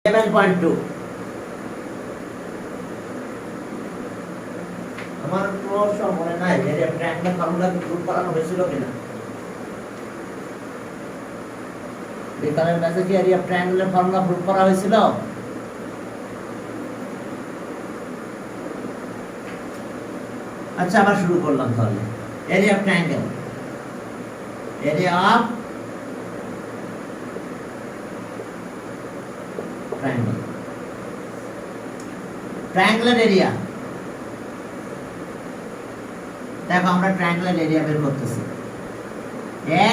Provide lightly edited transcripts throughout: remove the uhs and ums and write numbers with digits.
7.2 আমার প্রশ্ন মনে নাই যে ট্রায়াঙ্গেল ফর্মুলা প্রুফ করানো হয়েছিল কিনা বিকালের ম্যাচে কি এরিয়া ট্রায়াঙ্গেলের ফর্মুলা প্রুফ করা হয়েছিল আচ্ছা আবার শুরু করলাম তাহলে area of triangle area of triangle triangular area দেখো আমরা ট্রায়াঙ্গুলার এরিয়া বের করতেছি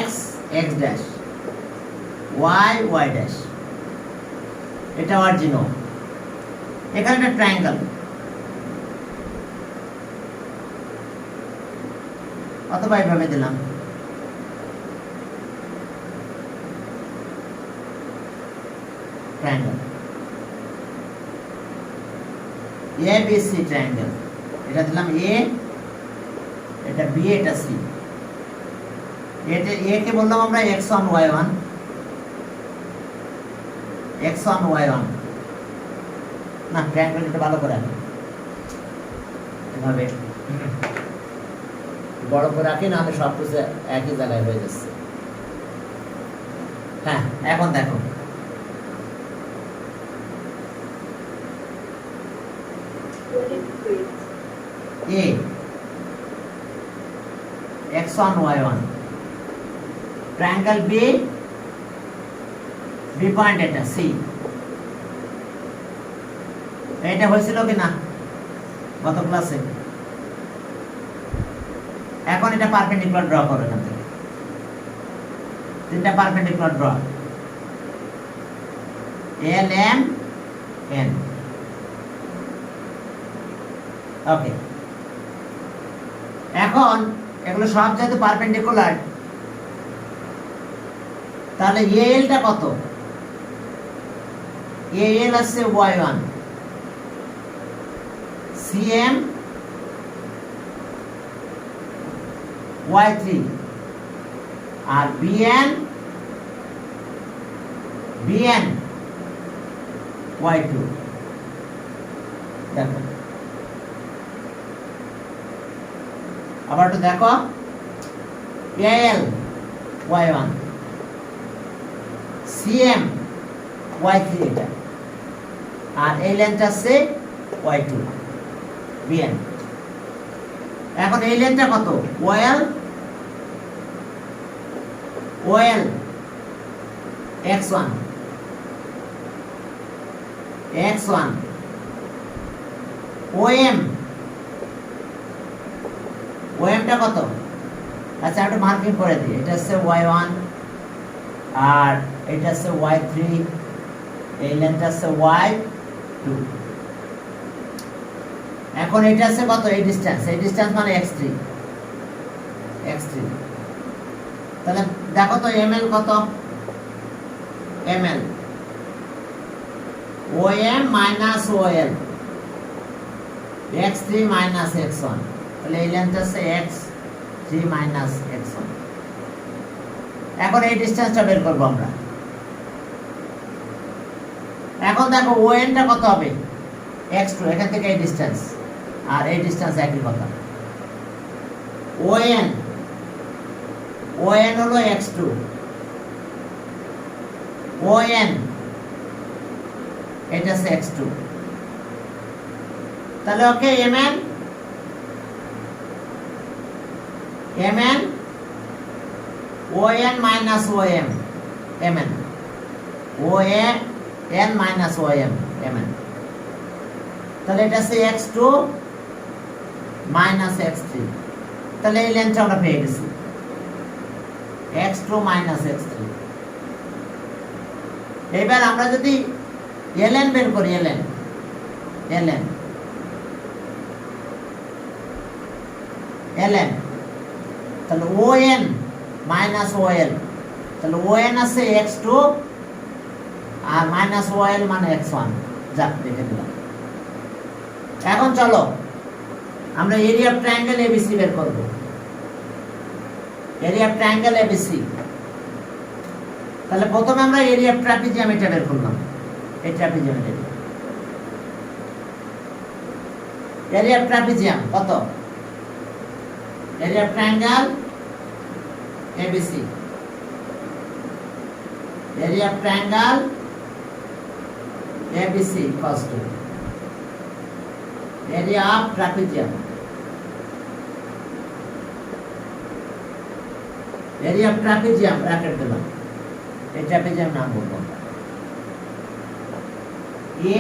x x dash y y dash এটা অরিজিন এখানে একটা ট্রায়াঙ্গেল অথবা এইভাবে দিলাম ট্রায়াঙ্গেল ABC ট্রায়াঙ্গেল এটা দিলাম A এটা B এটা C এটা A কে বললাম আমরা x1 y1 x1 y1 না ট্রায়াঙ্গেল এটা ভালো করে আঁকি এভাবে বড় করে আঁকি না সব কিছু একই জায়গায় হয়ে যাচ্ছে হ্যাঁ এখন দেখো A x1 y1 triangle B point এটা C এটা হয়েছিল কি না গত ক্লাসে এখন এটা পারপেন্ডিকুলার ড্র করো এখান থেকে তিনটা perpendicular draw L M N ওকে এখন এগুলো সব যেহেতু পারপেন্ডিকুলার তাহলে AL টা কত AL আছে y1 CM y3 আর BN y2 দেখো আবার একটু দেখো AL y1 CM y3 এটা আর এই লেন্থ আছে y2 BN এখন এই লেন্থটা কত OL x1 OM টা কত আচ্ছা একটু মার্কিং করে দিই এটা হচ্ছে y1 আর এটা হচ্ছে y3 এই লেন্থটা হচ্ছে y2 এখন এটা হচ্ছে কত এই ডিসটেন্স মানে x3 তাহলে দেখো তো ml কত ml OM minus OL x3 minus x1 তাহলে এই লেন্থটা হচ্ছে x3 minus x1 এখন এই ডিসটেন্সটা বের করব আমরা এখন দেখো ON টা কত হবে x2 এখান থেকে এই ডিসটেন্স আর এই ডিসটেন্স একই কথা ON হলো x2 ON এটা হচ্ছে x2 তাহলে ওকে MN ON minus OM MN ON minus OM MN তাহলে এটা হচ্ছে x2 minus x3 তাহলে এই লেন্থটা আমরা পেয়ে গেছি x2 minus x3 এবার আমরা যদি ln বের করি ln তাহলে ON minus OL তাহলে ON আছে x2 আর minus OL মানে x1 যাক দেখে দিলাম এখন চলো আমরা এরিয়া অফ ট্রায়াঙ্গেল ABC বের করব এরিয়া অফ ট্রায়াঙ্গেল ABC তাহলে প্রথমে আমরা এরিয়া অফ ট্রাপিজিয়াম এটা বের করলাম এই ট্রাপিজিয়ামের এরিয়া। এরিয়া অফ ট্রাপিজিয়াম কত? Area of triangle ABC, area of triangle ABC equals to area of trapezium, area of trapezium bracket দিলাম, এই ট্রাপিজিয়াম নাম বলবো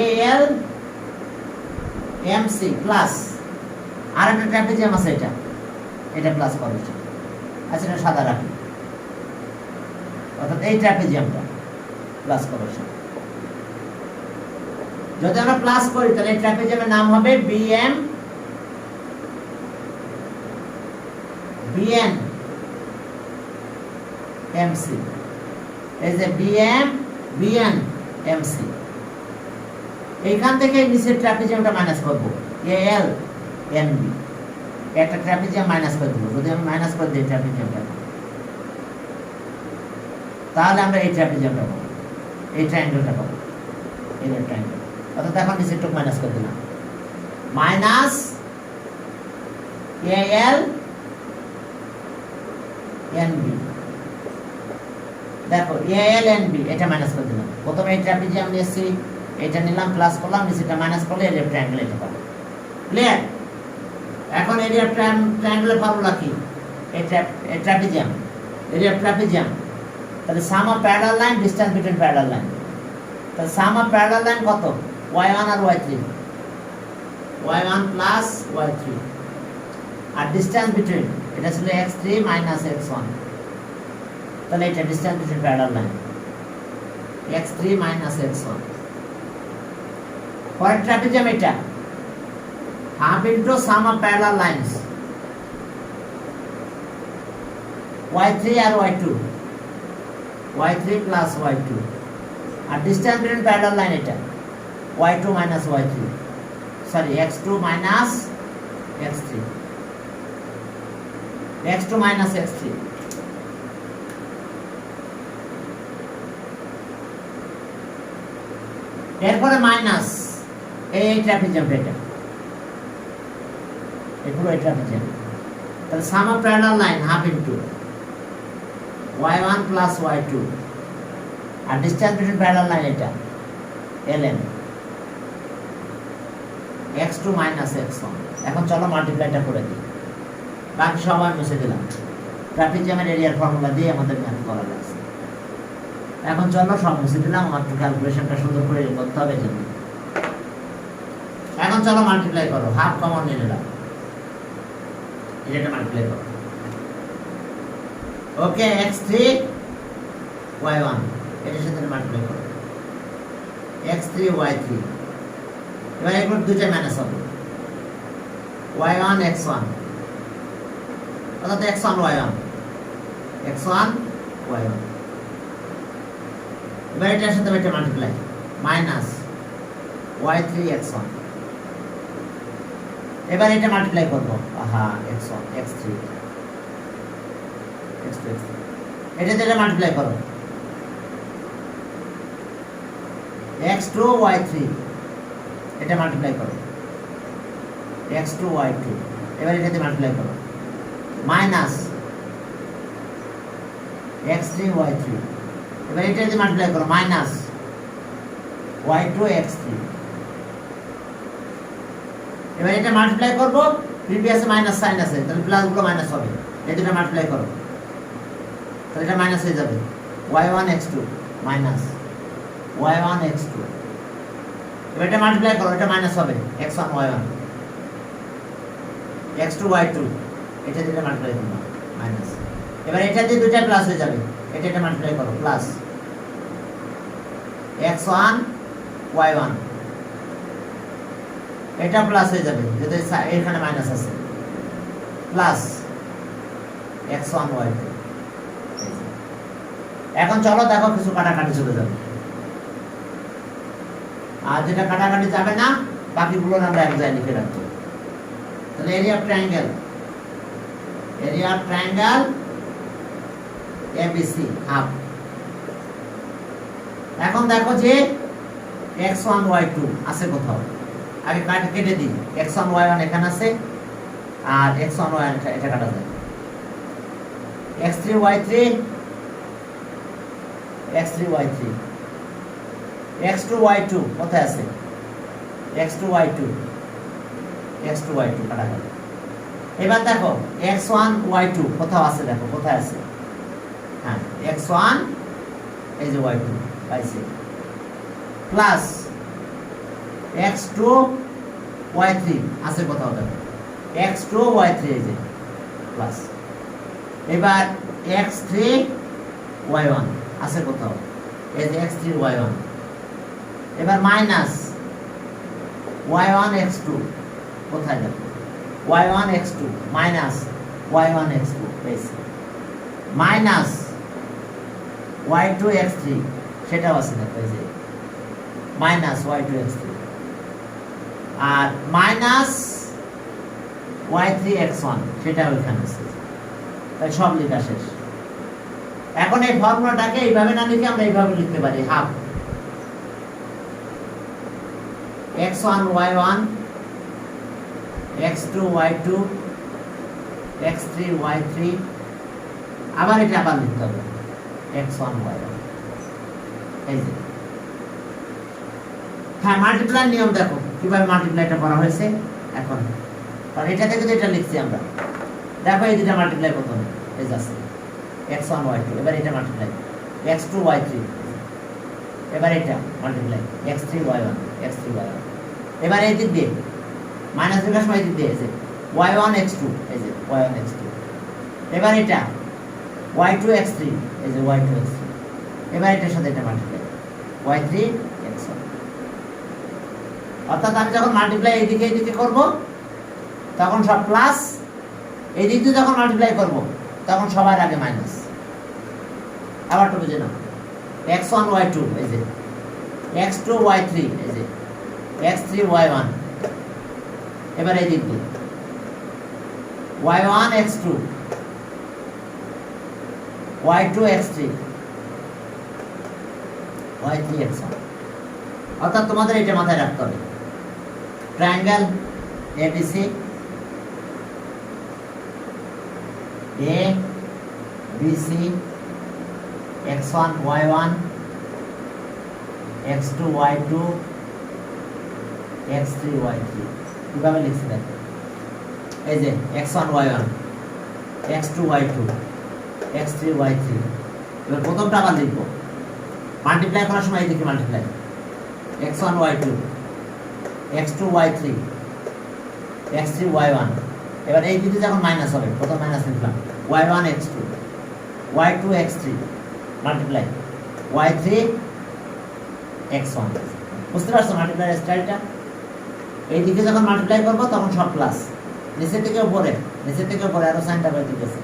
এএল এমসি প্লাস আর একটা ট্রাপিজিয়াম আছে, এটা প্লাস করবে। আচ্ছা, এটা সাদা রাখি, অর্থাৎ এই ট্রাপিজিয়ামটা প্লাস করবে। যদি আমরা প্লাস করি তাহলে এই ট্রাপিজিয়ামের নাম হবে বিএম বিএন এমসি। এই যে বিএম বিএন এমসি, এইখান থেকে নিচের ট্রাপিজিয়ামটা মাইনাস করব, এএল এনবি, একটা ট্রাপিজিয়াম মাইনাস করে দেবো। যদি আমি মাইনাস করে দিই ট্রাপিজিয়ামটা, তাহলে আমরা এই ট্রাপিজিয়ামটা পাবো, এই ট্রায়াঙ্গেলটা পাবো, এই ট্রায়াঙ্গেল। অর্থাৎ এখন নিচের টুক মাইনাস করে দিলাম, মাইনাস এএল এনবি। দেখো এএল এনবি, এটা মাইনাস করে দিলাম। প্রথমে এই ট্রাপিজিয়াম নিয়েছি, এটা নিলাম, প্লাস করলাম, নিচেটা মাইনাস করলে এরিয়া অফ ট্রায়াঙ্গেল এটা পাবো। ক্লিয়ার? এখন এরিয়া অফ ট্রায়াঙ্গেলের ফর্মুলা কি? এই ট্রাপিজিয়াম, এরিয়া অফ ট্রাপিজিয়াম, তাহলে sum of parallel line, distance between parallel line. তাহলে সাম অফ প্যারালাল লাইন কত? y1 আর y3, y1 প্লাস y3, আর ডিসটেন্স বিটুইন এটা ছিল x3 মাইনাস x1। তাহলে এটা distance between parallel line x3 minus x1। পরের ট্রাপিজিয়াম এটা half into sum of parallel lines y3 আর y2, y3 প্লাস y2, আর ডিসটেন্স বিটুইন প্যারালাল লাইন এটা y2 minus y3, sorry x2 minus x3, x2 minus x3। এরপরে minus এই trapezium, এটা এগুলো এই ট্রাপিজিয়াম। তাহলে sum of parallel line half into y1 plus y2, আর ডিসটেন্স বিটুইন প্যারালাল লাইন এটা ln x2 মাইনাস x1। এখন চলো মাল্টিপ্লাইটা করে দিই, বাকি সব আমি মুছে দিলাম। ট্রাপিজিয়ামের এরিয়ার ফর্মুলা দিয়ে আমাদের ম্যাথ করা লাগছে। এখন চলো সব মুছে দিলাম, আমার একটু ক্যালকুলেশনটা সুন্দর করে করতে হবে জন্য। এখন চলো মাল্টিপ্লাই করো, হাফ কমন নিয়ে নিলাম, এটা মাল্টিপ্লাই করো। ওকে, x3 y1 এটার সাথে মাল্টিপ্লাই করো, x3 y3। এবার এগুলো দুইটা মাইনাস হবে, y1 x1, অর্থাৎ x1 y1, x1 y1। এবার এটার সাথে এটা মাল্টিপ্লাই, মাইনাস y3 x1। এবার এটা মাল্টিপ্লাই করবো, আহা x1 x3 x2 x3, এটা দিয়ে মাল্টিপ্লাই করো, x2 y3, এটা মাল্টিপ্লাই করো, x2 y2। এবার এটা দিয়ে মাল্টিপ্লাই করো, মাইনাস x3 y3। এবার এটা দিয়ে মাল্টিপ্লাই করো, মাইনাস y2 x3। এবার এটা মাল্টিপ্লাই করবো, প্রিভিয়াসে মাইনাস সাইন আছে, তাহলে প্লাস গুলো মাইনাস হবে, এই দুটো মাল্টিপ্লাই করো, তাহলে এটা মাইনাস হয়ে যাবে, y1 x2 minus y1 x2। এবার এটা মাল্টিপ্লাই করো, এটা মাইনাস হবে, x1 y1, x2 y2, এটা দিয়ে মাল্টিপ্লাই করো, মাইনাস। এবার এটা দিয়ে দুটো প্লাস হয়ে যাবে, এটা মাল্টিপ্লাই করো, প্লাস x1 y1, এটা প্লাস হয়ে যাবে, যদি এখানে মাইনাস আছে, প্লাস x1 y2। এখন চলো দেখো কিছু কাটাকাটি চলে যাবে, আর যেটা কাটাকাটি যাবে না বাকিগুলো আমরা এক জায়গায় লিখে রাখবো। তাহলে area of triangle, area of triangle ABC half. এখন দেখো যে x1 y2 আছে কোথাও, আগে কেটে দিই। x1 y1 এখানে আছে, আর x1 y1 এটা কাটা যায়। x3 y3 x3 y3 x2 y2 কোথায় আছে, x2 y2 x2 y2 কাটা গেল। এবার দেখো x1 y2 কোথাও আছে, দেখো কোথায় আছে, হ্যাঁ x1 এই যে y2 পাইছি, প্লাস x2 y3 আছে কোথাও, দেখো x2 y3 এই যে প্লাস। এবার x3 y1 আছে কোথাও, এই যে x3 y1। এবার মাইনাস y1 x2 কোথায়, দেখো y1 x2 minus y1 x2 পেয়েছি, মাইনাস y2 x3 সেটাও আছে, দেখো এই যে মাইনাস y2 x3, আর মাইনাস y3 x1 সেটাও এখানে আছে। তাই সব লেখা শেষ। এখন এই ফর্মুলাটাকে এইভাবে না লিখে আমরা এইভাবে লিখতে পারি, half x1 y1 x2 y2 x3 y3, আবার এটা আবার লিখতে হবে x1 y1 এই যে। হ্যাঁ মাল্টিপ্লাই নিয়ম দেখো কিভাবে মাল্টিপ্লাইটা করা হয়েছে এখন, কারণ এটা থেকে তো এটা লিখছি আমরা। দেখো এই দুটা মাল্টিপ্লাই করতে হবে, এই যাচ্ছে x1 y2, এবার এটা মাল্টিপ্লাই x2 y3, এবার এটা multiply x3 y1 x3 y1। এবার এই দিক দিয়ে মাইনাস দিবার সময় দিক দিয়ে এই যে y1 x2 এই যে y1 x2, এবার এটা y2 x3 এই যে y2 x3, এবার এটার সাথে এটা মাল্টিপ্লাই y3 x1। অর্থাৎ আমি যখন মাল্টিপ্লাই এইদিকে করব তখন সব প্লাস, এই দিক দিয়ে যখন মাল্টিপ্লাই করব তখন সবার আগে মাইনাস। আবার তো বুঝে নাও x1 y2 এই যে x2 y3 এই যে x3 y1, এবার এই দিক দিয়ে y1 x2 y2 x3 y3 x1। অর্থাৎ তোমাদের এটা মাথায় রাখতে হবে, triangle ABC A BC x1 y1 x2 y2 x3 y3 কিভাবে লিখছি দেখো, এই যে x1 y1 x2 y2 x3 y3। এবার প্রথমটা আবার লিখবো, মাল্টিপ্লাই করার সময় এইদিকে multiply x1 y2 x2 y3 x3 y1। এবার এই দিকে যখন মাইনাস হবে প্রথম মাইনাস লিখলাম y1 x2 y2 x3 multiply y3 x1। বুঝতে পারছো মাল্টিপ্লাই স্টাইলটা? এই দিকে যখন মাল্টিপ্লাই করবো তখন সব প্লাস, নিচের থেকে উপরে আরো সাইনটা বের দিতেছে,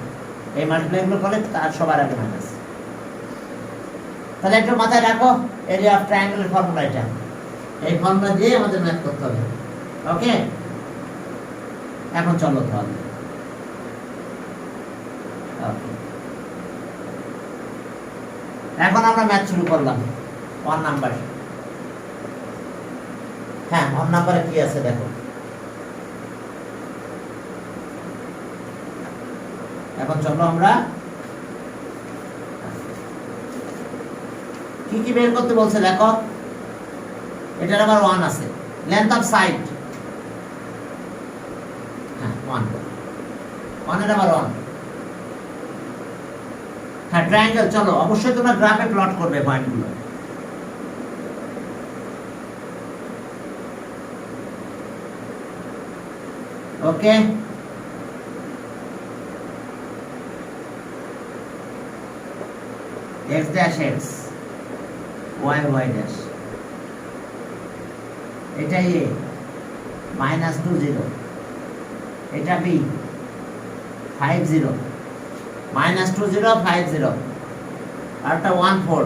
এই মাল্টিপ্লাই গুলো করলে তার সবার আগে মাইনাস। তাহলে একটু মাথায় রাখো এরিয়া অফ ট্রায়াঙ্গেলের ফর্মুলা এটা, এই ফর্মুলা দিয়ে আমাদের ম্যাথ করতে হবে। ওকে, এখন চলো তাহলে। এখন আমরা ম্যাথ শুরু করলাম 1 নাম্বার। হ্যাঁ 1 নাম্বারে কি আছে দেখো, এখন চলো আমরা কি বের করতে বলছে দেখো। এটার আবার 1 আছে, লেন্থ অফ সাইড, হ্যাঁ 1 এর আবার 1। হ্যাঁ ট্রায়াঙ্গেল, চলো অবশ্যই তোমরা গ্রাফে প্লট করবে পয়েন্টগুলো। ওকে, x dash x y y dash, এটা a -2 0, এটা b 5 0 -2 0 5 0, আরটা 1 4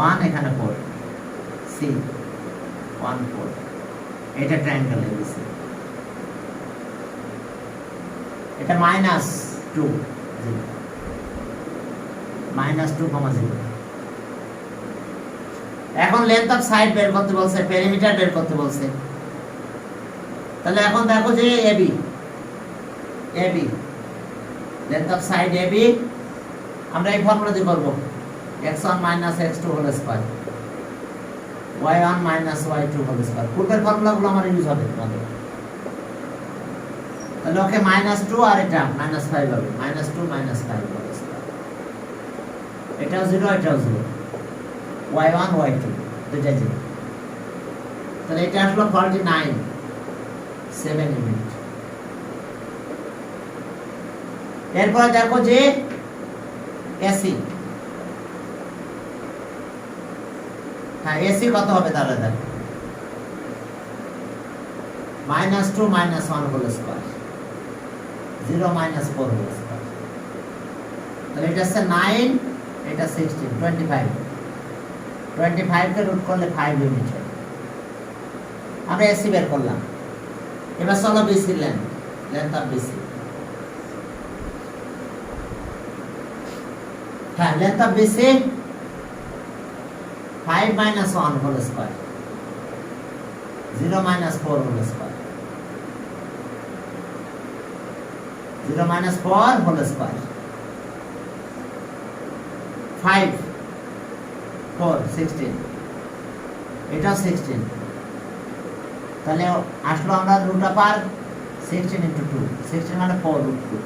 1 এখানে 4 c 1 4, এটা ট্রায়াঙ্গেল ABC। এটা -2 0 -2, 0 এখন লেন্থ অফ সাইড বের করতে বলছে, পেরিমিটার বের করতে বলছে। তাহলে এখন দেখো যে A B, A B length of side A B আমরা এই ফর্মুলা দিয়ে করব, x1 - x2 whole square, y1 - y2 whole square. পূর্বের ফর্মুলাগুলো আমার ইউজ হবে তোমাদের। তাহলে ওকে -2 আর এটা -5 হবে, -2 - 5 হোল স্কয়ার। এটাও 0, এটাও 0, y1 y2 দুইটা 0। তাহলে এটা আসলো 49 7 ইউনিট। এরপরে দেখো যে এসি, হ্যাঁ এসি কত হবে তাহলে দেখো, -2 - 1 হোল স্কয়ার, 0 - 4 হোল স্কয়ার। তাহলে এটা হচ্ছে 9, এটা 16, 25। 25 কে রুট করলে 5 ইউনিট হয়। আমরা এসি বের করলাম। এবার চলো বিসি লেন্থ অফ বিসি। হ্যাঁ length of B C 5 - 1 whole square, 0 - 4 whole square, 0 - 4 whole square, 5 4 16, এটা 16। তাহলে আসলো আমরা রুট আপার 16 * 2, 16 মানে 4 √ 2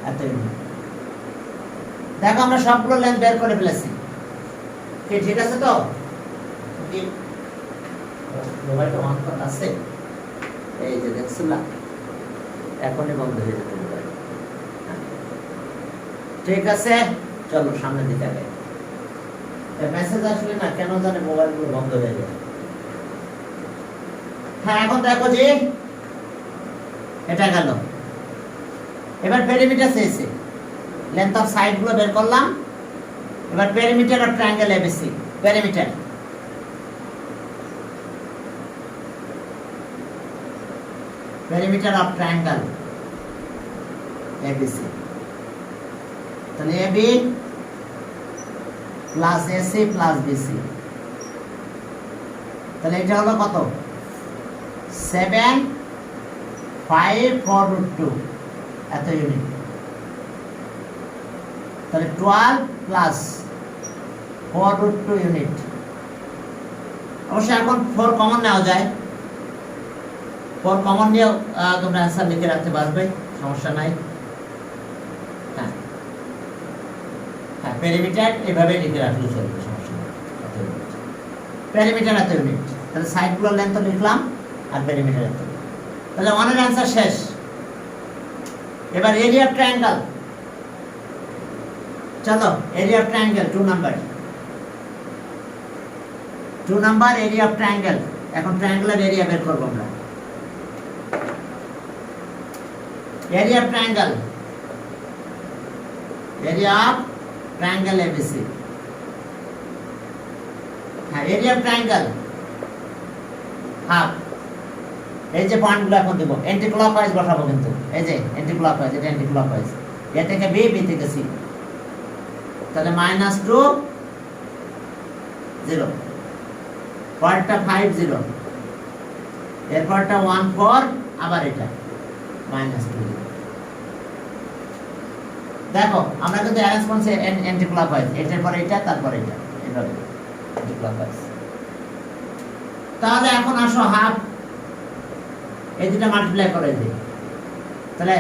এত ইউনিট। দেখো আমরা সবগুলো লেন্থ বের করে ফেলেছি, কি ঠিক আছে তো? কি মোবাইলটা অন করা আছে? এই যে দেখছিলা, এখনই বন্ধ হয়ে যেতে মোবাইল। ঠিক আছে, চলো সামনের দিকে আগে। মেসেজ আসলে না কেন জানে মোবাইলগুলো বন্ধ হয়ে যায়। হ্যাঁ এখন দেখো যে এটা গেল। এবার পেরিমিটার চেয়েছে, লেন্থ অফ সাইড গুলো বের করলাম। এবার perimeter of triangle ABC, perimeter of triangle ABC. তাহলে AB plus AC plus BC, তাহলে এটা হলো কত? 7 5 4 √ 2 এত ইউনিট। তাহলে 12 প্লাস 4 √ 2 ইউনিট। অবশ্যই এখন 4 কমন নেওয়া যায়, 4 কমন নিয়ে তোমরা অ্যান্সার লিখে রাখতে পারবে, সমস্যা নাই। হ্যাঁ হ্যাঁ পেরিমিটার এভাবে লিখে রাখলে চলবে, সমস্যা নেই। পেরিমিটার এত ইউনিট, তাহলে সাইডগুলোর লেন্থ লিখলাম আর পেরিমিটার এত। তাহলে 1 এর অ্যান্সার শেষ। এবার এরিয়া অফ ট্রায়াঙ্গেল, চলো area of triangle 2 number, 2 number area of triangle. এখন ট্রায়াঙ্গেলের এরিয়া বের করব আমরা। Area of triangle, area of triangle ABC. হ্যাঁ এরিয়া অফ ট্রায়াঙ্গেল হাফ। এই যে পয়েন্টগুলো এখন দেব, অ্যান্টি ক্লকওয়াইজ বসাবো কিন্তু, এই যে অ্যান্টি ক্লকওয়াইজ, এটা অ্যান্টি ক্লকওয়াইজ, এ থেকে বি, বি থেকে সি। তাহলে -2 0, পরেরটা 5 0, এরপরটা 1 4, আবার এটা -2 0। দেখো আমরা কিন্তু অ্যারেঞ্জ করছি অ্যান্টি ক্লকওয়াইজ, এটার পরে এটা, তারপর এটা, এভাবে অ্যান্টি ক্লকওয়াইজ। তাহলে এখন আসো হাফ, এই দুটো মাল্টিপ্লাই করে দিই। তাহলে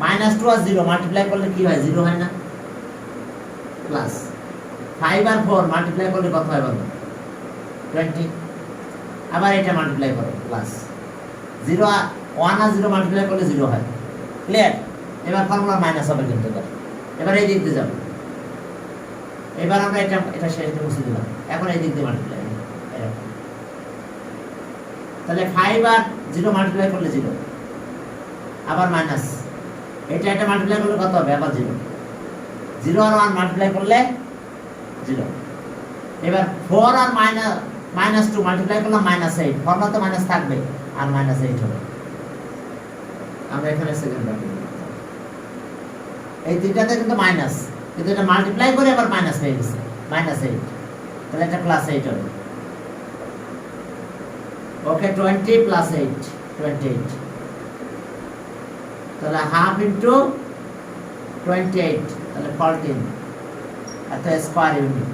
-2 আর 0 মাল্টিপ্লাই করলে কি হয়? 0 হয় না? প্লাস 5 আর 4 মাল্টিপ্লাই করলে কত হয় বলো? 20। আবার এটা মাল্টিপ্লাই করো, প্লাস 0 আর 1 আর 0 মাল্টিপ্লাই করলে 0 হয়। ক্লিয়ার? এবার ফর্মুলা মাইনাস হবে কিন্তু। এবার এই দিক দিয়ে যাবো। এবার আমরা এটা শেষে মুছে দিলাম। এখন এই দিক দিয়ে মাল্টিপ্লাই, এরকম। তাহলে 5 আর 0 মাল্টিপ্লাই করলে 0, আবার মাইনাস, এটা মাল্টিপ্লাই করলে কত হবে? আবার 0, 0 আর 1 মাল্টিপ্লাই করলে 0। এবার 4 আর -2 মাল্টিপ্লাই করলাম -8, ফর্মুলা তো মাইনাস থাকবে, আর -8 হবে। আমরা এখানে সেকেন্ড রাখি, এই তিনটাতে কিন্তু মাইনাস, কিন্তু এটা মাল্টিপ্লাই করে আবার মাইনাস হয়ে গেছে, -8। তাহলে এটা +8 হবে। ওকে 20 প্লাস 8 28 তাহলে হাফ ইন্টু 28 তাহলে 14 এত square unit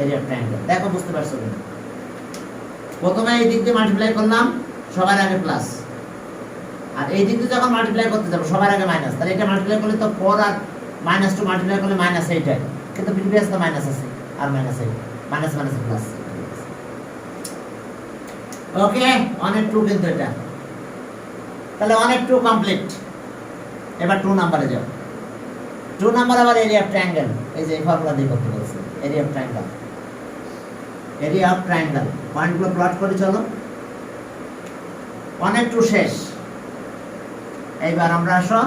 area of triangle. দেখো বুঝতে পারছো কিনা? প্রথমে এই দিক দিয়ে মাল্টিপ্লাই করলাম, সবার আগে প্লাস, আর এই দিক দিয়ে যখন মাল্টিপ্লাই করতে যাবো সবার আগে মাইনাস, তাহলে এটা মাল্টিপ্লাই করলে তো 4 আর -2 মাল্টিপ্লাই করলে -8 হয়, কিন্তু প্রিভিয়াস তো মাইনাস আছে আর -8 মাইনাস মাইনাস প্লাস। ওকে, অনেক টু কিন্তু এটা, তাহলে অনেক টু কমপ্লিট। এবার 2 নম্বরে যাও। 2 নম্বর আবার এরিয়া অফ ট্রায়াঙ্গেল, এই যে এই ফর্মুলা দিয়ে করতে বলছে, area of triangle. Area of triangle পয়েন্টগুলো প্লট করে চলো। অনেক টু শেষ। এইবার আমরা আসো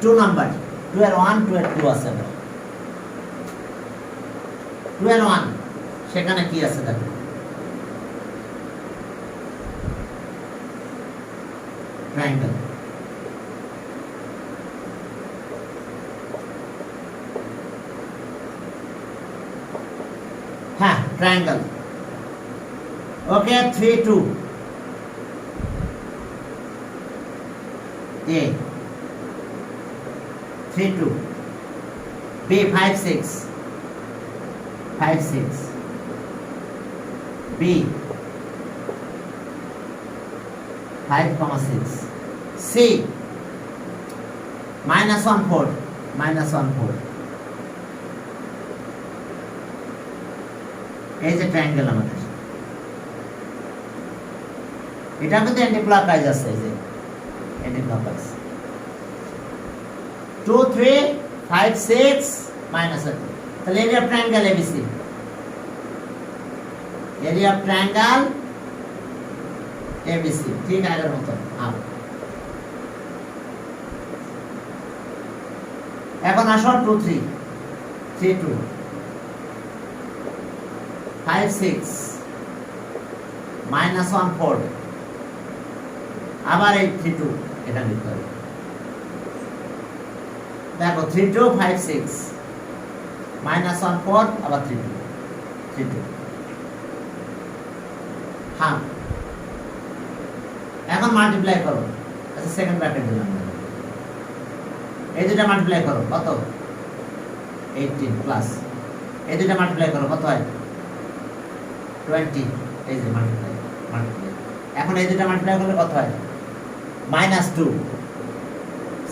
2 নাম্বার, 2 এর 1 2 এর 2 আছে। 2 এর 1 সেখানে কি আছে দেখো, ট্রায়াঙ্গেল। হ্যাঁ, triangle. Okay, 3 2 A 3 2 B 5 6 5 6 B 5,6 C -1 4 -1 4। এই যে ট্রায়াঙ্গেল আমাদের, এটা কিন্তু অ্যান্টিক্লকওয়াইজ আছে, এই যে অ্যান্টিক্লকওয়াইজ 2 3 5 6 -1। তাহলে area of triangle ABC, area of triangle ABC ঠিক আগের মতো। এখন আসো 2 3 3 2 5 6 -1 4, আবার এই 3 2 এটা লিখতে হবে। দেখো 3 2 5 6 -1 4 আবার 3 2 3 2। হ্যাঁ, এখন মাল্টিপ্লাই করো। আচ্ছা, সেকেন্ড ব্র্যাকেট দিলাম, এই দুটো মাল্টিপ্লাই করো, কত 18 প্লাস এই দুটো মাল্টিপ্লাই করো, কত হয় 20। এই যে মাল্টিপ্লাই মাল্টিপ্লাই, এখন এই দুটো মাল্টিপ্লাই করলে কত হয় -2।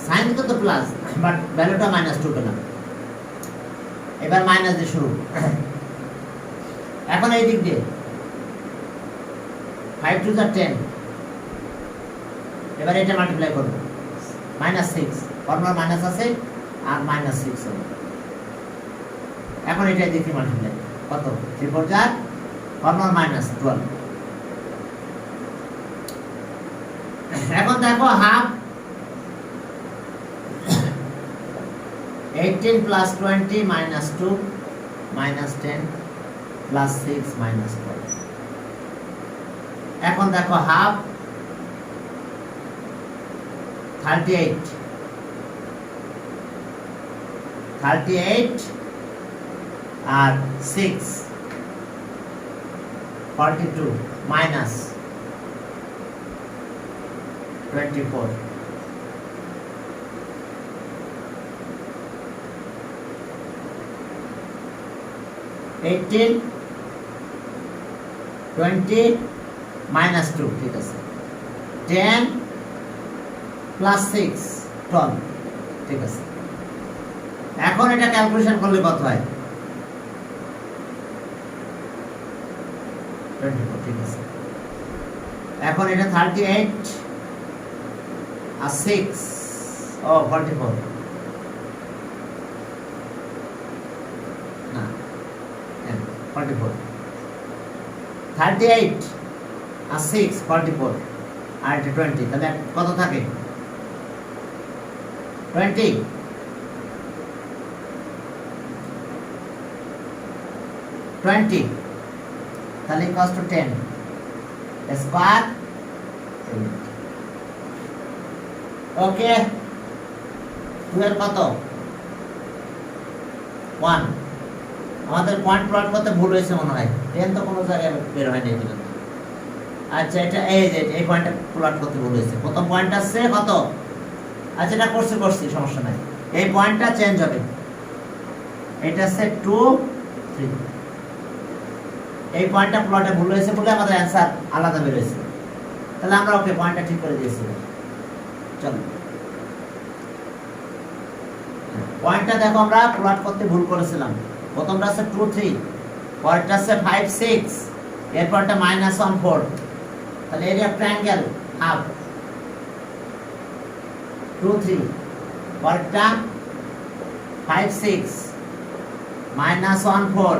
সাইন তো প্লাস, বাট ভ্যালুটা -2 পেলাম। এবার মাইনাস দিয়ে শুরু। এখন এই দিক দিয়ে 5 2 10, এবার এটা মাল্টিপ্লাই করব, -6 ফর্মুলা মাইনাস আছে আর -6 হবে। এখন এটা দেখি মাল্টিপ্লাই কত 3 4 4 ফর্মুলা -12। এখন দেখো half 18 plus 20 minus 2 minus 10 plus 6 minus 12। এখন দেখো হাফ 38 আর 6 42 minus 24। -18 20 minus 2 ঠিক আছে, 10 plus 6 12 ঠিক আছে। এখন এটা ক্যালকুলেশন করলে কত হয় 24 ঠিক আছে। এখন এটা 38 আর 6 ও 44 না 44 38 আর 6 44 আর এটা 20, তাহলে কত থাকে 20 20, তাহলে ইকুয়ালস টু 10 স্কয়ার। ওকে, 2 এর কত 1 আমাদের পয়েন্ট প্লট করতে ভুল হয়েছে মনে হয়, 10 তো কোনো জায়গায় বের হয়নি এই পর্যন্ত। আচ্ছা এটা এই যে এই পয়েন্টটা প্লট করতে ভুল হয়েছে। প্রথম পয়েন্ট আসছে কত? আচ্ছা এটা করছি সমস্যা নাই, এই পয়েন্টটা চেঞ্জ হবে। এটা আছে 2 3, এই পয়েন্টটা প্লটে ভুল হয়েছে বলে আমাদের অ্যান্সার আলাদা বের হয়েছে। তাহলে আমরা ওকে পয়েন্টটা ঠিক করে দিয়েছি। চলো পয়েন্টটা দেখো, আমরা প্লট করতে ভুল করেছিলাম। প্রথমটা আছে 2 3, পরেরটা আছে 5 6, এরপরটা -1 4। তাহলে এরিয়া ট্রায়াঙ্গেল হাফ 2 3, পরেরটা 5 6 -1 4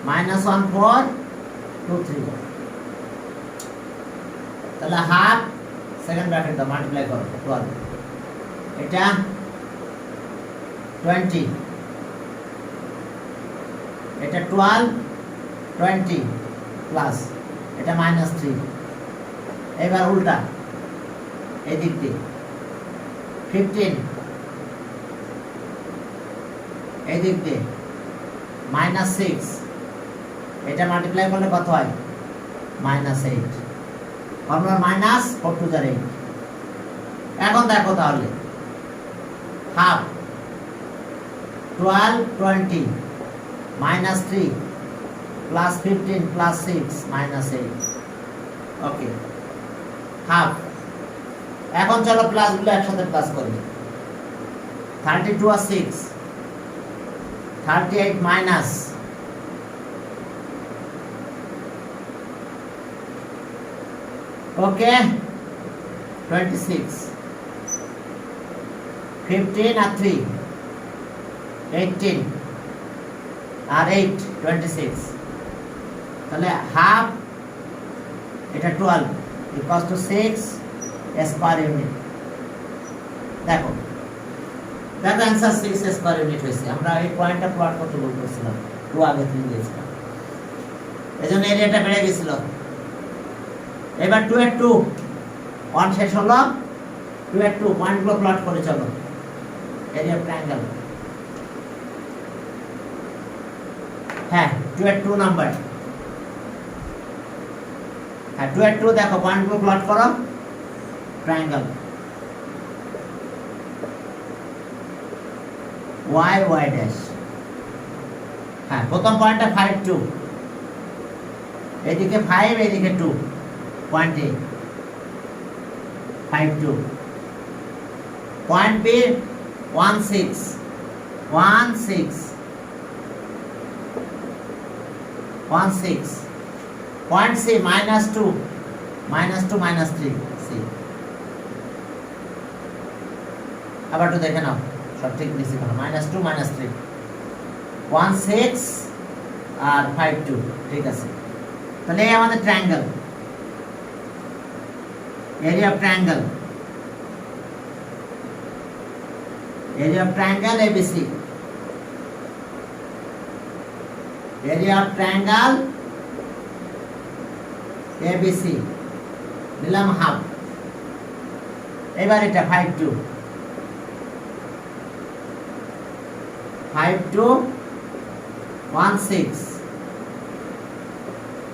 -1 4 2 3। তাহলে হাফ সেকেন্ড ব্র্যাকেট দাও, মাল্টিপ্লাই করো 12, এটা 20, এটা 12 20 প্লাস এটা -3। এবার উল্টা এই দিক দিয়ে 15, এই দিক দিয়ে -6, এটা মাল্টিপ্লাই করলে কত হয়? -8। Formula minus 4 2 8। এখন দেখো তাহলে হাফ 12 20 -3 প্লাস 15 প্লাস 6 -8। ওকে হাফ। এখন চলো প্লাসগুলো একসাথে প্লাস করি। 32 আর 6 38 মাইনাস ওকে 26 15 আর 3 18 আর 8 26। তাহলে হাফ এটা 12 ইকুয়ালস টু 6 স্কয়ার ইউনিট। দেখো অ্যান্সার 6 স্কয়ার ইউনিট হয়েছে। আমরা এই পয়েন্টটা প্লট করতে ভুল করেছিলাম, 2 আগে 3 দিয়েছিলাম, এজন্য এরিয়াটা বেড়ে গেছিল। এবার 2 এর 2 1 শেষ হলো, 2 এর 2 পয়েন্টগুলো প্লট করে চলো। এরিয়া অফ ট্রায়াঙ্গেল, হ্যাঁ 2 এর 2 নাম্বার, হ্যাঁ 2 এর 2 দেখো পয়েন্টগুলো প্লট করো। ট্রায়াঙ্গেল y y ড্যাশ, হ্যাঁ প্রথম পয়েন্টটা 5 2, এদিকে 5 এদিকে 2, point A 5 2। Point B 1 6 1 6 1 6। Point C -2 -2 -3 C। আবার একটু দেখে নাও সব ঠিক নিছি কেন। -2 -3 1 6 আর 5 2, ঠিক আছে। তাহলে এই আমাদের triangle, area of triangle, area of triangle ABC, area of triangle ABC নিলাম হাফ। এবার এটা 5 2 5 2 1 6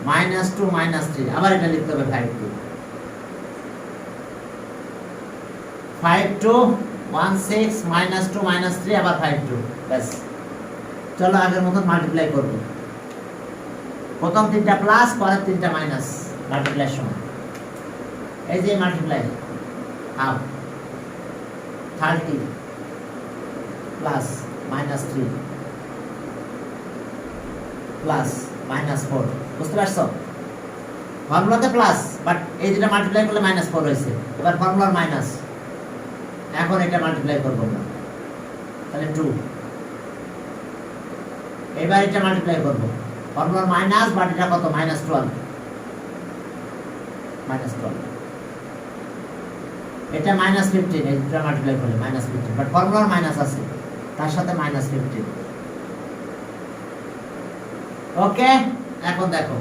-2 -3। আবার এটা লিখতে হবে 5 2 5 2 1 6 -2 -3 আবার 5 2। ব্যাস চলো আগের মতন মাল্টিপ্লাই করব। প্রথম তিনটা প্লাস, পরের তিনটা মাইনাস, মাল্টিপ্লাই সময় এই যে মাল্টিপ্লাই হাফ 30 প্লাস -3 প্লাস -4। বুঝতে পারছো? ফর্মুলাতে প্লাস, বাট এই যেটা মাল্টিপ্লাই করলে -4 হয়েছে। এবার ফর্মুলার মাইনাস, এখন এটা মাল্টিপ্লাই করবো না, তাহলে 2। এবার এটা মাল্টিপ্লাই করবো, ফর্মুলার মাইনাস, বাট এটা কত? -12 -12। এটা -15, এটা মাল্টিপ্লাই করলে -15, বাট ফর্মুলার মাইনাস আছে, তার সাথে -15। ওকে এখন দেখো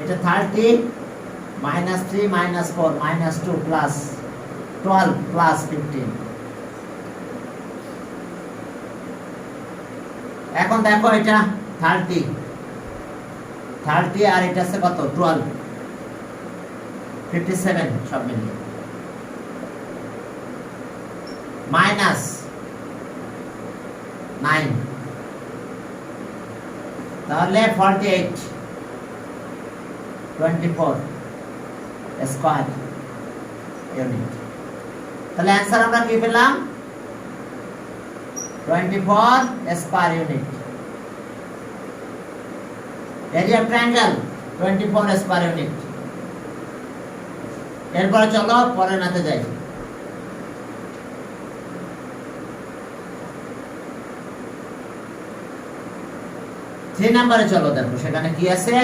এটা 30 -3 -4 -2 প্লাস 12 প্লাস 15 এখন দেখো এটা 30 আর এটা আছে কত 12 57 সব মিলিয়ে মাইনাস 9 তাহলে 48 24 স্কয়ার ইউনিট। তাহলে অ্যান্সার আমরা কি পেলাম 24 square unit. Area of triangle 24 square unit. এরপরে চলো পরের নাতে যাই। থ্রি নাম্বারে চলো, দেখো সেখানে কি আছে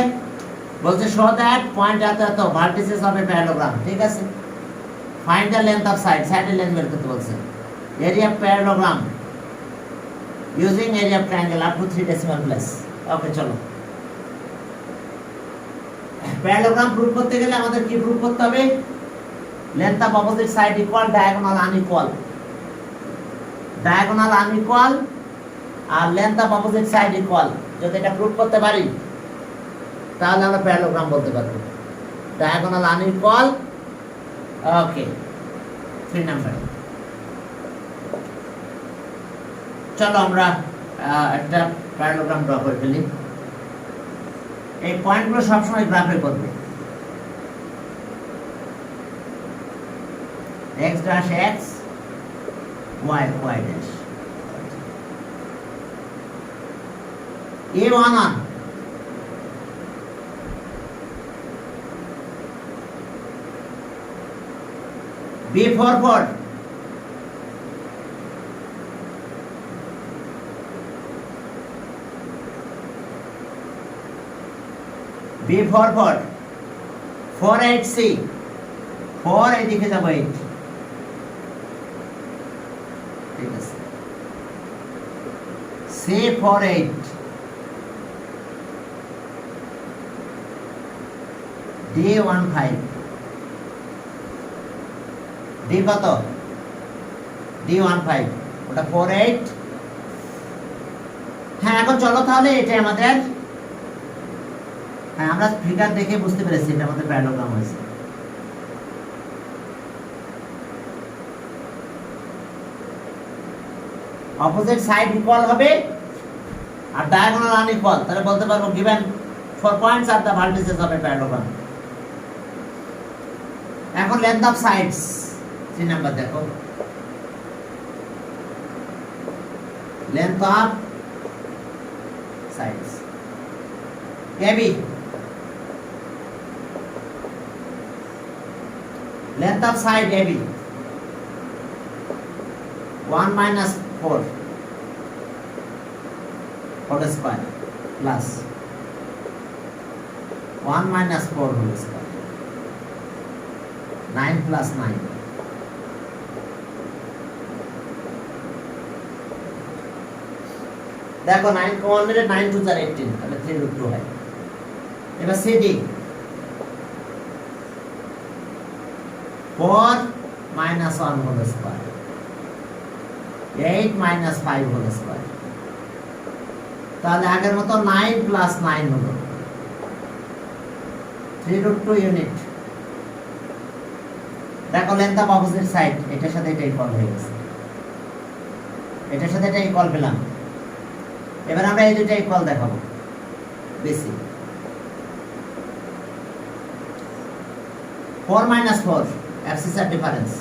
বলছে শো দ্যাট পয়েন্ট এত এত ভার্টিসেস অফ এ প্যারালোগ্রাম। ঠিক আছে, find the length of side, সাইডের লেন্থ বের করতে বলছে। Area of parallelogram using area of triangle up to 3 decimal place. Okay চলো, প্যারালোগ্রাম প্রুফ করতে গেলে আমাদের কি প্রুফ করতে হবে? Length of opposite side equal diagonal unequal. Diagonal unequal আর length of opposite side equal. যদি এটা প্রুফ করতে পারি তাহলে আমরা প্যারালোগ্রাম বলতে পারবো। Diagonal unequal. Okay 3 number. চলো আমরা একটা প্যারালোগ্রাম ড্র করে ফেলি। এই পয়েন্টগুলো সবসময় গ্রাফে করবে। x dash x y y dash A11 B forward B forward 48C 4 এদিকে যাব 8। ঠিক আছে, C 48 D 15 D কত D 15 ওটা 48। হ্যাঁ এখন চলো তাহলে এটা আমাদের, হ্যাঁ আমরা ফিগার দেখে বুঝতে পেরেছি এটা আমাদের প্যারালোগ্রাম হয়েছে। অপোজিট সাইড ইকুয়াল হবে আর ডায়াগোনাল আনইকুয়াল, তাহলে বলতে পারবো given 4 points are the vertices of a parallelogram। এখন লেন্থ অফ সাইডস 3 নাম্বার দেখো। Length of sides AB, length of side AB 1 minus 4 whole square plus 1 minus 4 whole square 9 plus 9। দেখো 9 common নিলে 9 2 4 18, তাহলে 3√2 হয়। এবার CD 4 minus 1 whole square 8 minus 5 whole square। তাহলে আগের মতো 9 plus 9 হলো 3√2 ইউনিট। দেখো লেন্থ অফ অপোজিট সাইড এটার সাথে এটা ইকুয়াল হয়ে গেছে, এটার সাথে এটা ইকুয়াল পেলাম। এবার আমরা এই দুটো ইকুয়াল দেখাবো বেসি। 4 minus 4 axis of difference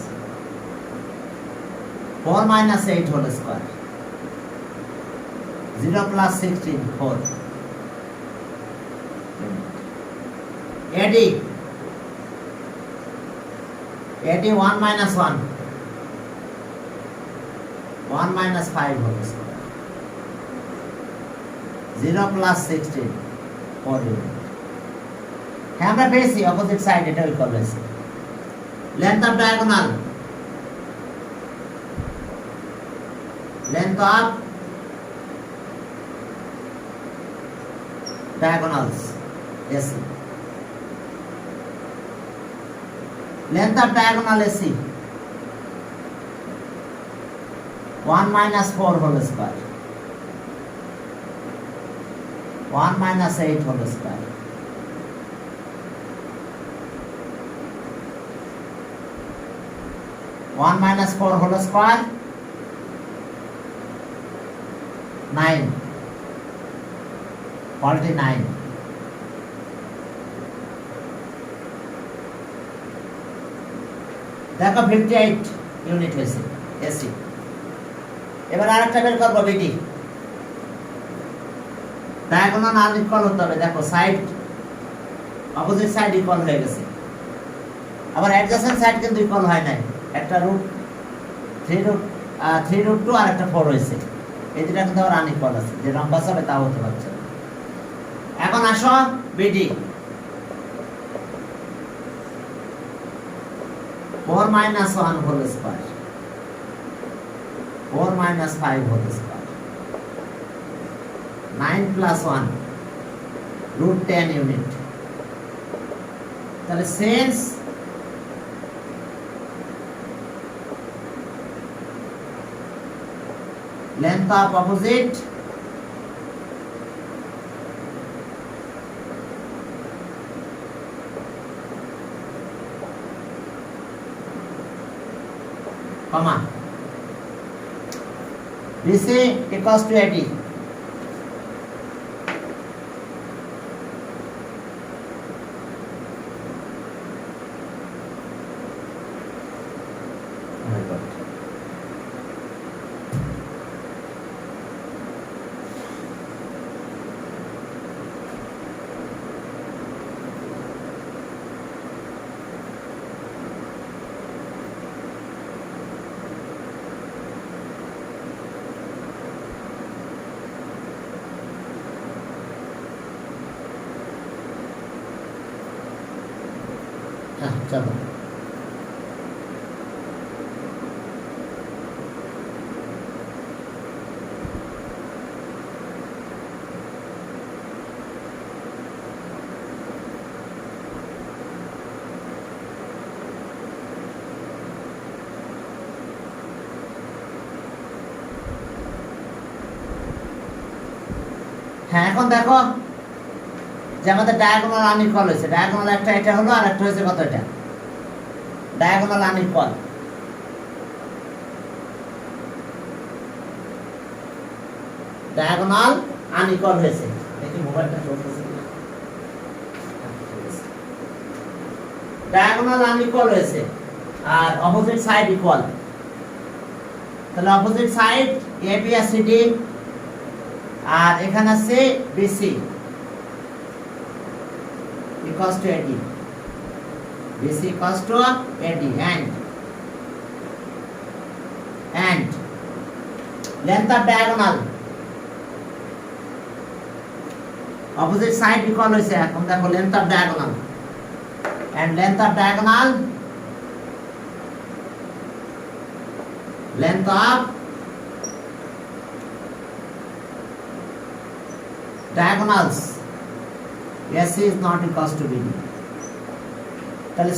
4 minus 8 whole square 0 plus 16 4। AD 1 minus 1 1 minus 5 whole square 0 plus 16 4 unit। হ্যাঁ আমরা পেয়েছি অপোজিট সাইড এটা ইকুয়াল হয়েছে। Length off diagonal, length of diagonals AC, length of diagonal AC 1 minus 4 whole square 1 minus 8 whole square. One minus 4 whole square, 9, 49. দেখো 58 unit হয়েছে AC. এবার আরেকটা বের করবো বিডি। ডায়াগোনাল আনইকুয়াল হতে হবে। দেখো সাইড অপোজিট সাইড ইকুয়াল হয়ে গেছে, আবার অ্যাডজাসেন্ট সাইড কিন্তু ইকুয়াল হয় নাই। একটা রুট 3√2 আর একটা 4 হয়েছে, এই দুটা কিন্তু আবার আনইকুয়াল আছে, যে লম্বা হবে তা হতে পারছে। এখন আসো BD. 4 minus 1 whole square, 4 minus 5 whole square, 9 plus 1 √10 unit। তাহলে since length of opposite comma BC equals to AD, চলো হ্যাঁ, এখন দেখো যে আমাদের ডায়াগোনাল আনইকুয়াল হয়েছে। ডায়াগোনাল একটা এটা হলো, আর একটা হয়েছে কত, এটা ডায়াগোনাল আনইকুয়াল। ডায়াগোনাল আনইকুয়াল হয়েছে। দেখি মোবাইলটা চলতেছে কিনা। ডায়াগোনাল আনইকুয়াল হয়েছে আর অপোজিট সাইড ইকুয়াল। তাহলে অপোজিট সাইড এবি আর সিডি, আর এখানে আছে BC equals to AD, BC equals to AD, and length of diagonal opposite side equal হয়েছে। এখন দেখো length of diagonal, and length of diagonal, length of diagonals AC is not equals to BD.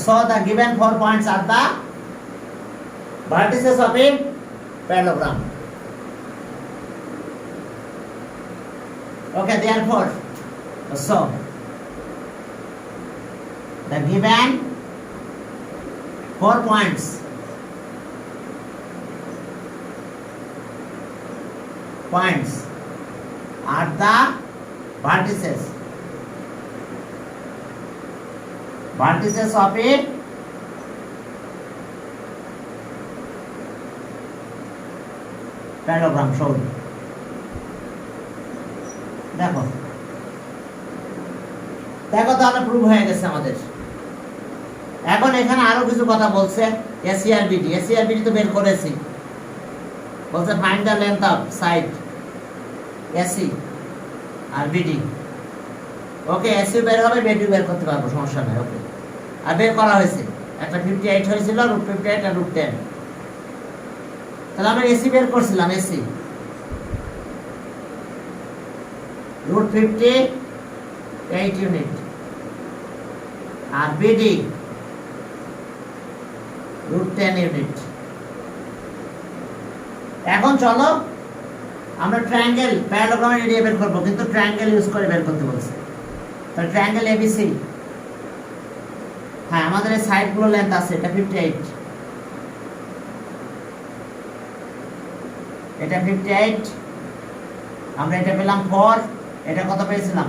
So the given 4 points are the vertices of a parallelogram. Okay, therefore, so the given 4 points are the vertices of a parallelogram shown. দেখো তাহলে prove হয়ে গেছে আমাদের। এখন এখানে আরো কিছু কথা বলছে। এসি আর বিডি তো বের করেছি। বলছে find the length of side A C আর বিডি। ওকে, এসি বের হবে, বিডি বের করতে পারবো, সমস্যা নাই। ওকে, আর বের করা হয়েছে। একটা 58 হয়েছিল, √58 আর √10। তাহলে আমরা এসি বের করছিলাম। এসি √58 ইউনিট, আর বিডি √10 ইউনিট। এখন চলো আমরা ট্রায়াঙ্গেল প্যারালোগ্রামের এরিয়া বের করব, কিন্তু ট্রায়াঙ্গেল ইউজ করে বের করতে বলছে। তাহলে ট্রায়াঙ্গেল এবিসি, হ্যাঁ আমাদের এই সাইডগুলো লেন্থ আছে, এটা 58, এটা 58, আমরা এটা পেলাম 4, এটা কত পেয়েছিলাম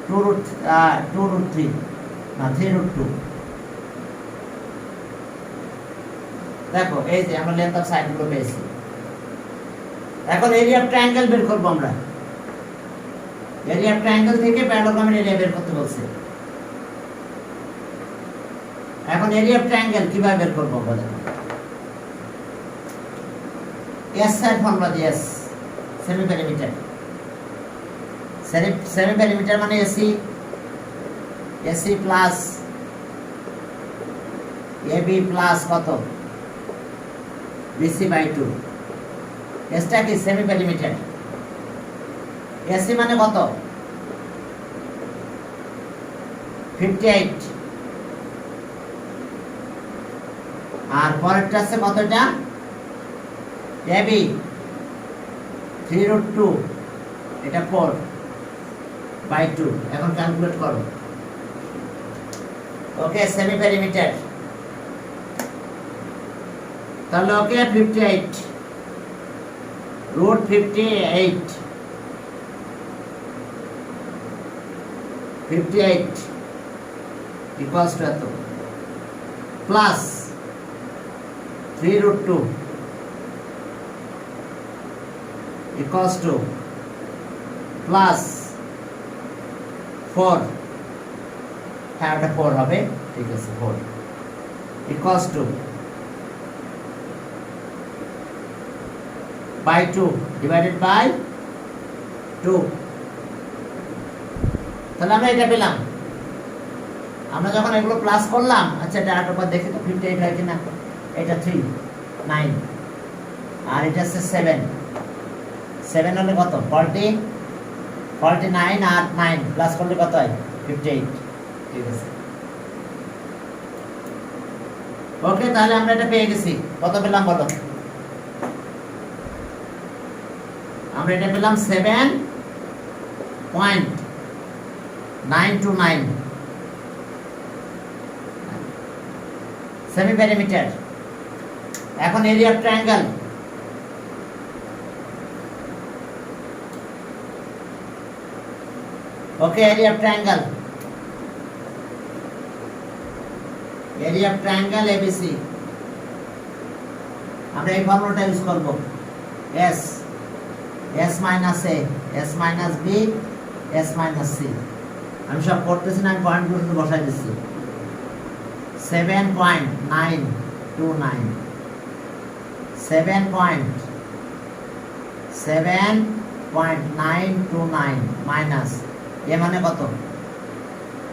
2√3 না 3√2। দেখো এই যে আমরা লেন্থ অফ সাইডগুলো পেয়েছি। এখন এরিয়া অফ ট্রায়াঙ্গেল বের করব আমরা। এরিয়া অফ ট্রায়াঙ্গেল থেকে প্যারালোগ্রামের এরিয়া বের করতে বলছে। এখন এরিয়া অফ ট্রায়াঙ্গেল কিভাবে বের করব বলেন? এস এর ফর্মুলা দিয়ে, S semi perimeter, semi perimeter মানে AC, AC plus AB plus কত বিসি বাই 2। এসটা কি সেমি পেরিমিটার, এসি মানে কত 58, আর পরেরটা আছে কতটা এবি 3√2, এটা 4 বাই 2। এখন ক্যালকুলেট করো। ওকে সেমি পেরিমিটার, তাহলে ওকে 58 √58 58 ইকুয়ালস টু এত প্লাস 3√2 ইকুয়ালস টু প্লাস 4, হ্যাঁ ওটা 4 হবে, ঠিক আছে 4 equals to by 2 divided by 2। তাহলে আমরা এটা পেলাম। আমরা যখন এগুলো প্লাস করলাম, আচ্ছা এটা আরেকবার দেখি তো 58 হয় কিনা। এটা 3 9 আর এটা হচ্ছে 7 7 হলে কত 40 49 আর 9 প্লাস করলে কত হয় 58। ঠিক আছে ওকে, তাহলে আমরা এটা পেয়ে গেছি। কত পেলাম বলো? আমরা এটা পেলাম 7.929 সেমি পেরিমিটার। এখন area of triangle, okay area of triangle, area of triangle ABC আমরা এই ফর্মুলাটা ইউজ করব। S S minus A, S minus B, S minus C। আমি সব করতেছি না, আমি পয়েন্টগুলো শুধু বসাই দিচ্ছি। 7.929 7.929 মাইনাস এ মানে কত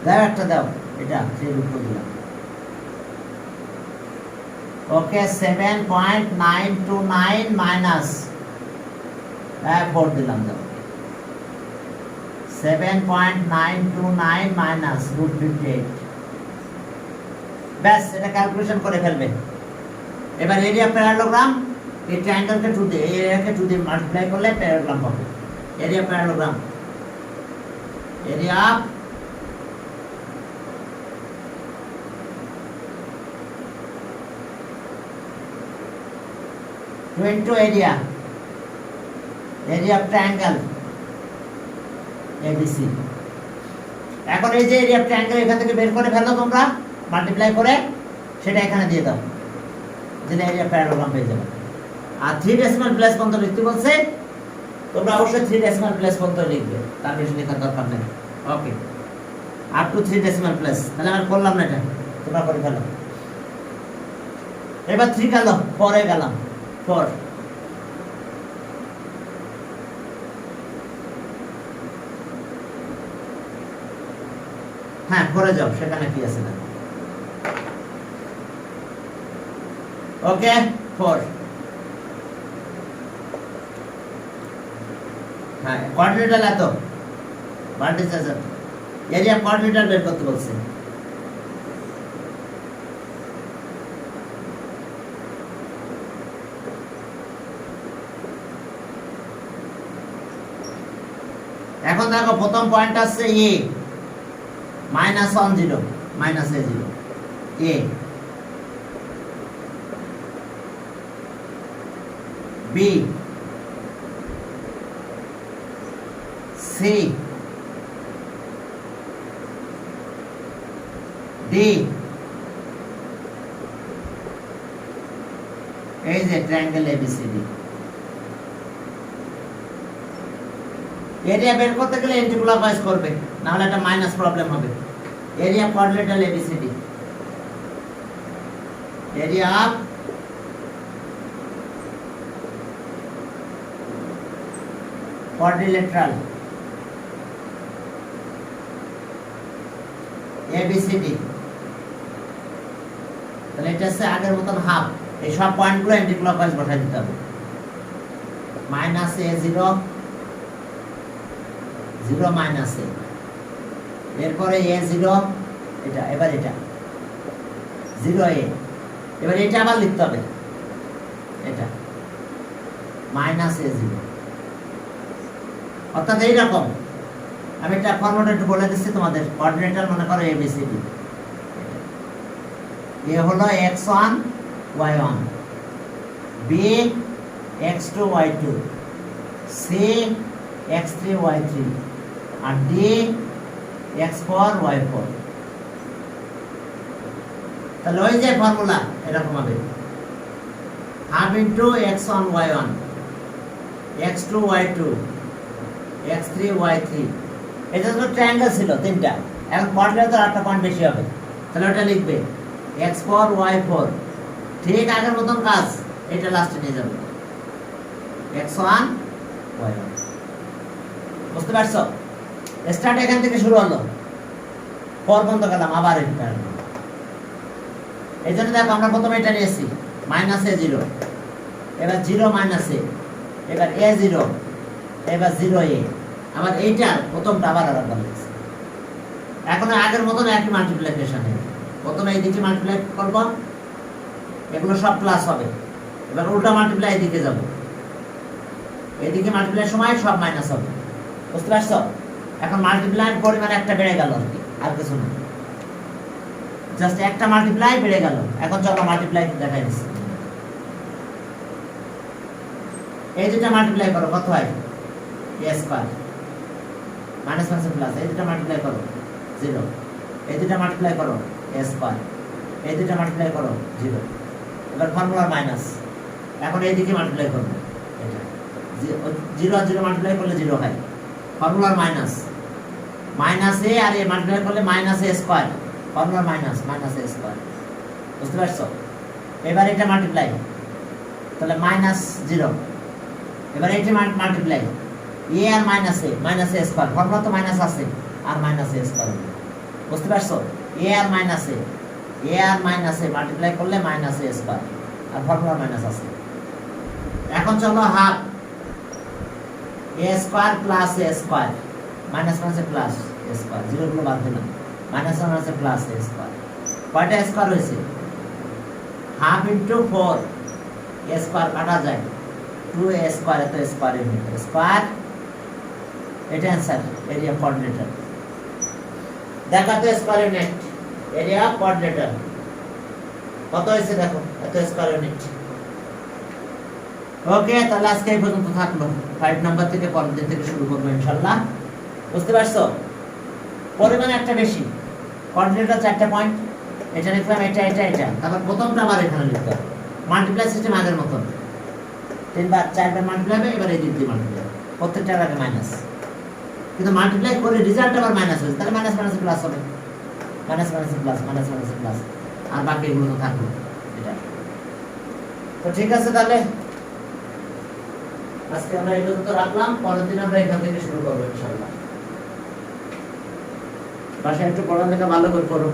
দাও, একটা দাও, এটা 3√2 দিলাম। ওকে 7.929 মাইনাস 4 দিলাম, দাও 7.929 মাইনাস √58। ব্যাস এটা ক্যালকুলেশন করে ফেলবে। এবার এরিয়া প্যারালোগ্রাম, এই ট্রায়াঙ্গেলকে 2 দিয়ে, এই এরিয়াকে 2 দিয়ে মাল্টিপ্লাই করলে প্যারালোগ্রাম পাবে। Area parallelogram, area area area of triangle ABC. এখন এই যে এরিয়া অফ ট্রায়াঙ্গেল এখান থেকে বের করে ফেলো তোমরা, মাল্টিপ্লাই করে সেটা এখানে দিয়ে দাও, দিলে এরিয়া প্যারালোগ্রাম পেয়ে যাবে। আর 3 ডেসিমাল প্লেস পর্যন্ত লিখতে বলছে, তোমরা অবশ্যই 3 ডেসিমাল প্লেস পর্যন্ত লিখবে, তার বেশি লেখার দরকার নেই। ওকে আপ টু 3 ডেসিমাল প্লেস। তাহলে আমরা করলাম না, এটা তোমরা করে ফেলো। এবার 3 গেল, 4 গেলাম, 4 হ্যাঁ করে যাও, সেখানে কি আছে না। ওকে 4 হ্যাঁ কোঅর্ডিনেটর এত ভার্টিসেস এরিয়া কোঅর্ডিনেটর বের করতে বলছে। দেখো প্রথম পয়েন্ট আসছে এ -1 0 -a0 A B C D এই যে ট্রায়াঙ্গেল এবিসিডি এরিয়া বের করতে গেলে এন্টিক্লকওয়াইজ করবে, না হলে একটা মাইনাস প্রবলেম হবে। Area quadrilateral A B C D, area of quadrilateral A B C D, তাহলে এটা হচ্ছে আগের মতন হাফ। এই সব পয়েন্টগুলো এন্টিক্লকওয়াইজ বসাই দিতে হবে। -a0 0 -a, এরপরে a0 এটা, এবার এটা 0a, এবার এটা আবার লিখতে হবে, এটা -a0, অর্থাৎ এইরকম। আমি একটা ফর্মুলা একটু বলে দিচ্ছি তোমাদের। কোঅর্ডিনেটর মনে করো এবিসিডি, এ হলো x1 y1, b x2 y2, c x3 y3, আর d x4 y4। তাহলে ওই যে ফর্মুলা এরকম হবে, half into x1 y1, x2 y2, x3 y3। এটা তো ট্রায়াঙ্গেল ছিল তিনটা, এখন কোঅর্ডিনেটর আটটা পয়েন্ট বেশি হবে, তাহলে ওটা লিখবে x4 y4, ঠিক আগের মতন কাজ, এটা লাস্টে নিয়ে যাবে x1 y1। বুঝতে পারছো? স্টার্ট এখান থেকে শুরু হলো, পর বন্ধ গেলাম আবার এটা। এই জন্য দেখো আমরা প্রথমে এটা নিয়েছি -a0, এবার 0 -a, এবার a0, এবার 0a, আবার এইটার প্রথমটা আবার আলাদা লিখছি। এখন আগের মতন একই মাল্টিপ্লিকেশন, প্রথমে এই দিকে মাল্টিপ্লাই করব, এগুলো সব প্লাস হবে। এবার উল্টা মাল্টিপ্লাই এদিকে যাব, এদিকে মাল্টিপ্লাই সময় সব মাইনাস হবে। বুঝতে পারছো? এখন মাল্টিপ্লাইয়ের পরিমাণ একটা বেড়ে গেল আর কি, আর কিছু না, জাস্ট একটা মাল্টিপ্লাই বেড়ে গেল। এখন চলো মাল্টিপ্লাই দেখাই দিচ্ছি। এই দুটা মাল্টিপ্লাই করো, কত হয়? a square minus minus plus, এই দুটা মাল্টিপ্লাই করো 0, এই দুটা মাল্টিপ্লাই করো a স্কয়ার, এই দুটা মাল্টিপ্লাই করো 0। এবার ফর্মুলা মাইনাস, এখন এই দিকে মাল্টিপ্লাই করব, এটা 0 আর 0 মাল্টিপ্লাই করলে 0 হয়। ফর্মুলার মাইনাস, -a আর a মাল্টিপ্লাই করলে -a square, formula minus -a square. বুঝতে পারছো? এবার এটা মাল্টিপ্লাই, তাহলে -0, এবার এটা মাল্টিপ্লাই a আর -a স্কয়ার, ফর্মুলা তো মাইনাস আছে, আর -a স্কয়ার। বুঝতে পারছো? a আর -a মাল্টিপ্লাই করলে -a স্কয়ার, আর ফর্মুলা মাইনাস আছে। এখন চলো half a square plus a square, minus মাইনাসে প্লাস a স্কয়ার, 0 গুলো বাদ দিলাম, মাইনাস মাইনাসে প্লাস a স্কয়ার। কয়টা স্কয়ার হয়েছে? হাফ ইন্টু 4, a স্কয়ার কাটা যায়, 2a স্কয়ার, এত স্কয়ার ইউনিট স্কয়ার। এটা অ্যান্সার, এরিয়া কোঅর্ডিনেটর। দেখো তো স্কয়ার ইউনিট, এরিয়া কোঅর্ডিনেটর কত হয়েছে দেখো, এত স্কয়ার ইউনিট। ওকে, তাহলে আজকে এই পর্যন্ত থাকলো। 5 নাম্বার থেকে পরের দিন থেকে শুরু করবো ইনশাআল্লাহ। বুঝতে পারছো? পরিমাণ একটা বেশি, কোঅর্ডিনেটর 4টা পয়েন্ট, এটা লিখলাম, এটা এটা এটা, তারপর প্রথমটা আবার এখানে লিখতে হবে। মাল্টিপ্লাই সিস্টেম আগের মতন 3 বার 4 বার মাল্টিপ্লাই হবে, এবার এই দিক দিয়ে মাল্টিপ্লাই, প্রত্যেকটার আগে মাইনাস, কিন্তু মাল্টিপ্লাই করে রেজাল্ট আবার মাইনাস হয়েছে, তাহলে মাইনাস মাইনাসে প্লাস হবে, মাইনাস মাইনাসে প্লাস, মাইনাস মাইনাসে প্লাস, আর বাকি এগুলো তো থাকবে। এটা তো ঠিক আছে, তাহলে আজকে আমরা এই পর্যন্ত রাখলাম। পরের দিন আমরা এখান থেকে শুরু করবো ইনশাআল্লাহ। বাসায় একটু পড়ালেখা ভালো করে করো।